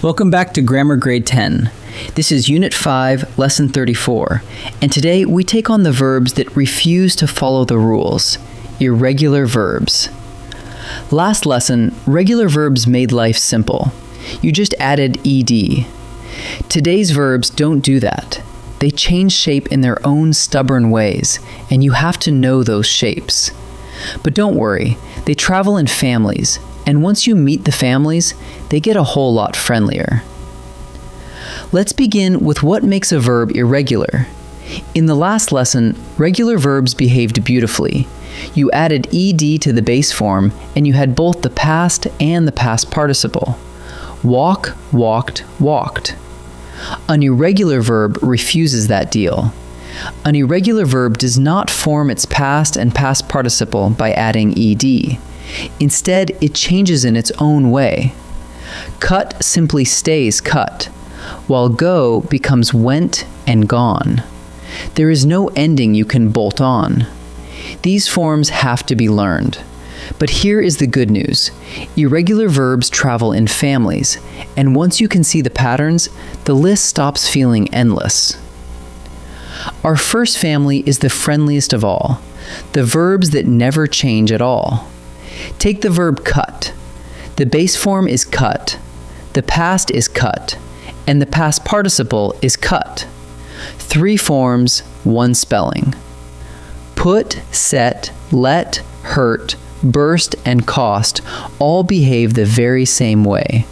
Welcome back to Grammar Grade 10. This is Unit 5, Lesson 34, and today we take on the verbs that refuse to follow the rules, irregular verbs. Last lesson, regular verbs made life simple. You just added ed. Today's verbs don't do that. They change shape in their own stubborn ways, and you have to know those shapes. But don't worry, they travel in families, and once you meet the families, they get a whole lot friendlier. Let's begin with what makes a verb irregular. In the last lesson, regular verbs behaved beautifully. You added ed to the base form, and you had both the past and the past participle. Walk, walked, walked. An irregular verb refuses that deal. An irregular verb does not form its past and past participle by adding ed. Instead, it changes in its own way. Cut simply stays cut, while go becomes went and gone. There is no ending you can bolt on. These forms have to be learned. But here is the good news. Irregular verbs travel in families, and once you can see the patterns, the list stops feeling endless. Our first family is the friendliest of all, the verbs that never change at all. Take the verb cut. The base form is cut, the past is cut, and the past participle is cut. 3 forms, 1 spelling. Put, set, let, hurt, burst, and cost all behave the very same way.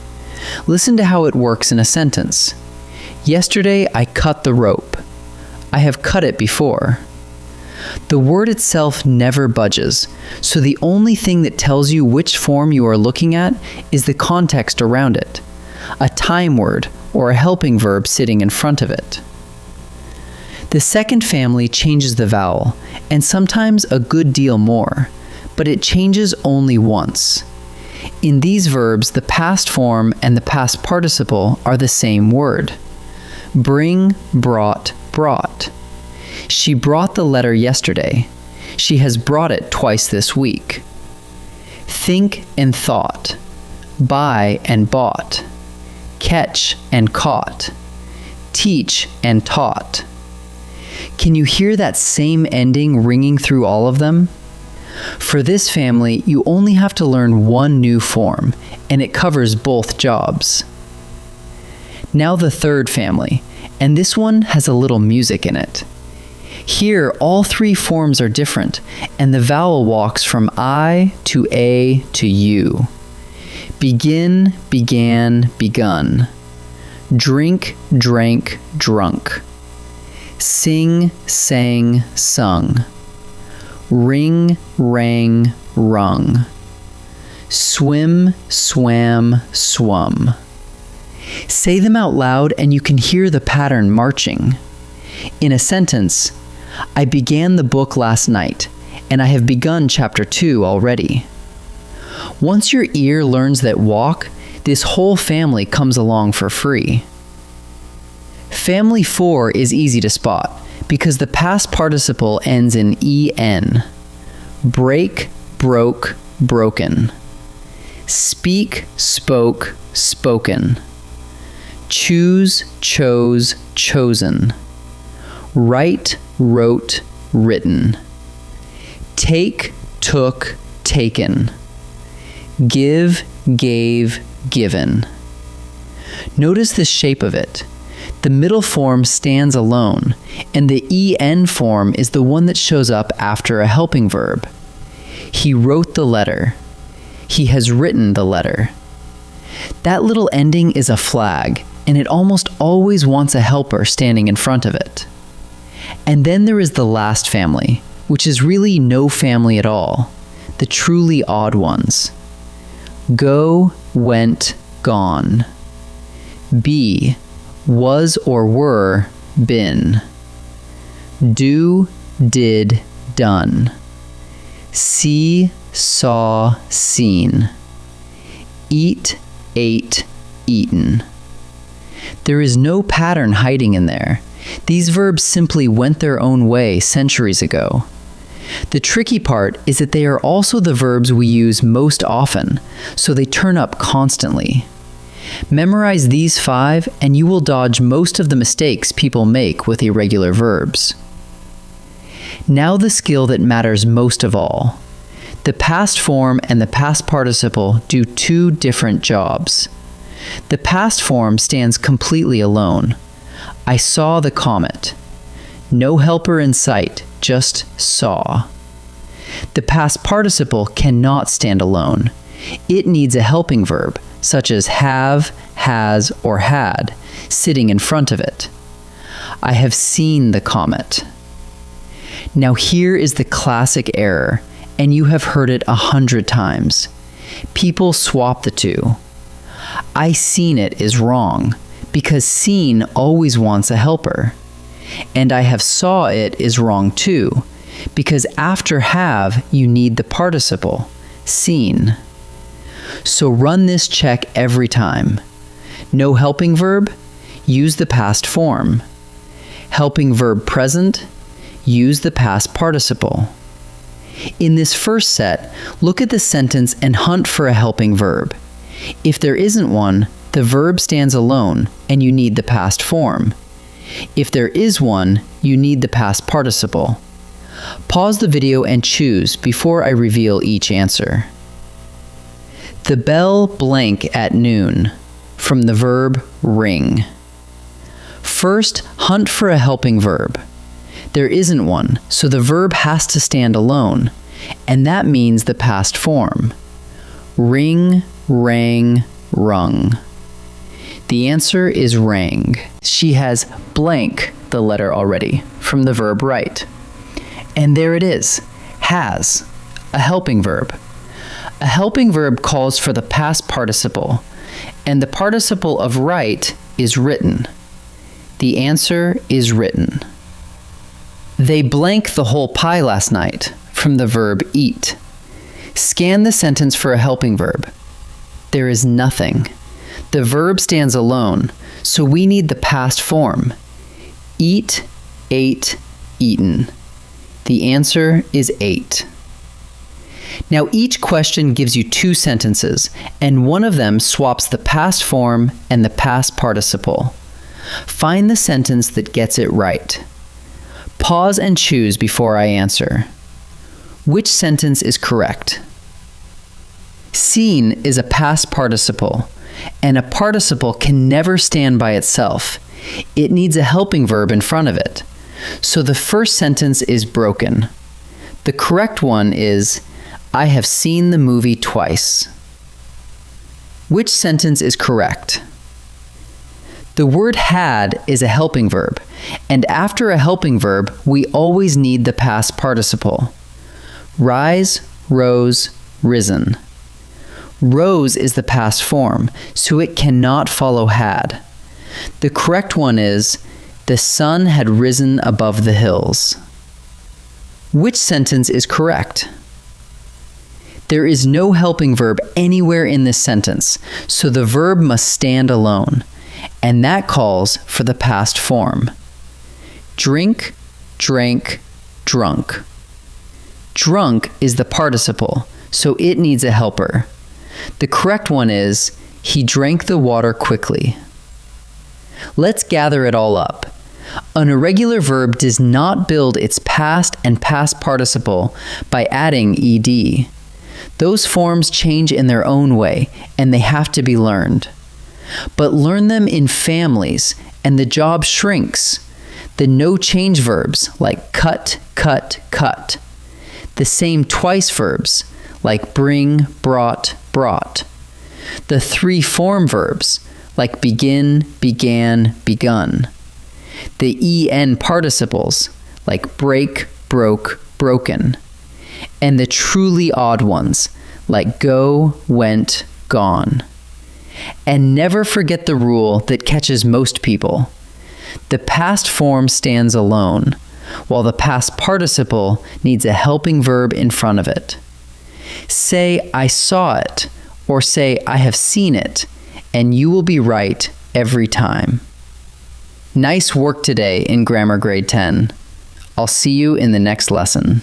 Listen to how it works in a sentence. Yesterday I cut the rope. I have cut it before. The word itself never budges, so the only thing that tells you which form you are looking at is the context around it, a time word or a helping verb sitting in front of it. The second family changes the vowel, and sometimes a good deal more, but it changes only once. In these verbs, the past form and the past participle are the same word. Bring, brought, brought. She brought the letter yesterday. She has brought it twice this week. Think and thought. Buy and bought. Catch and caught. Teach and taught. Can you hear that same ending ringing through all of them? For this family, you only have to learn one new form, and it covers both jobs. Now the third family, and this one has a little music in it. Here, all 3 forms are different, and the vowel walks from I to A to U. Begin, began, begun. Drink, drank, drunk. Sing, sang, sung. Ring, rang, rung. Swim, swam, swum. Say them out loud and you can hear the pattern marching. In a sentence, I began the book last night, and I have begun chapter 2 already. Once your ear learns that walk, this whole family comes along for free. Family 4 is easy to spot because the past participle ends in en. Break, broke, broken. Speak, spoke, spoken. Choose, chose, chosen. Write, wrote, written. Take, took, taken. Give, gave, given. Notice the shape of it. The middle form stands alone, and the en form is the one that shows up after a helping verb. He wrote the letter. He has written the letter. That little ending is a flag, and it almost always wants a helper standing in front of it. And then there is the last family, which is really no family at all, the truly odd ones. Go, went, gone. Be, was or were, been. Do, did, done. See, saw, seen. Eat, ate, eaten. There is no pattern hiding in there. These verbs simply went their own way centuries ago. The tricky part is that they are also the verbs we use most often, so they turn up constantly. Memorize these 5 and you will dodge most of the mistakes people make with irregular verbs. Now the skill that matters most of all. The past form and the past participle do 2 different jobs. The past form stands completely alone. I saw the comet. No helper in sight, just saw. The past participle cannot stand alone. It needs a helping verb, such as have, has, or had, sitting in front of it. I have seen the comet. Now here is the classic error, and you have heard it 100 times. People swap the 2. I seen it is wrong, because seen always wants a helper. And I have saw it is wrong too, because after have you need the participle, seen. So run this check every time. No helping verb? Use the past form. Helping verb present? Use the past participle. In this first set, look at the sentence and hunt for a helping verb. If there isn't one, the verb stands alone and you need the past form. If there is one, you need the past participle. Pause the video and choose before I reveal each answer. The bell blank at noon, from the verb ring. First, hunt for a helping verb. There isn't one, so the verb has to stand alone, and that means the past form. Ring, rang, rung. The answer is rang. She has blank the letter already from the verb write. And there it is, has, a helping verb. A helping verb calls for the past participle, and the participle of write is written. The answer is written. They blank the whole pie last night from the verb eat. Scan the sentence for a helping verb. There is nothing. The verb stands alone, so we need the past form. Eat, ate, eaten. The answer is ate. Now each question gives you 2 sentences, and one of them swaps the past form and the past participle. Find the sentence that gets it right. Pause and choose before I answer. Which sentence is correct? Seen is a past participle, and a participle can never stand by itself. It needs a helping verb in front of it. So the first sentence is broken. The correct one is, I have seen the movie twice. Which sentence is correct? The word had is a helping verb, and after a helping verb, we always need the past participle. Rise, rose, risen. Rose is the past form, so it cannot follow had. The correct one is, the sun had risen above the hills. Which sentence is correct? There is no helping verb anywhere in this sentence, so the verb must stand alone, and that calls for the past form. Drink, drank, drunk. Drunk is the participle, so it needs a helper. The correct one is, he drank the water quickly. Let's gather it all up. An irregular verb does not build its past and past participle by adding ed. Those forms change in their own way, and they have to be learned. But learn them in families, and the job shrinks. The no-change verbs, like cut, cut, cut. The same twice verbs, like bring, brought, brought. The 3-form verbs, like begin, began, begun. The en participles, like break, broke, broken. And the truly odd ones, like go, went, gone. And never forget the rule that catches most people. The past form stands alone, while the past participle needs a helping verb in front of it. Say, I saw it, or say, I have seen it, and you will be right every time. Nice work today in Grammar Grade 10. I'll see you in the next lesson.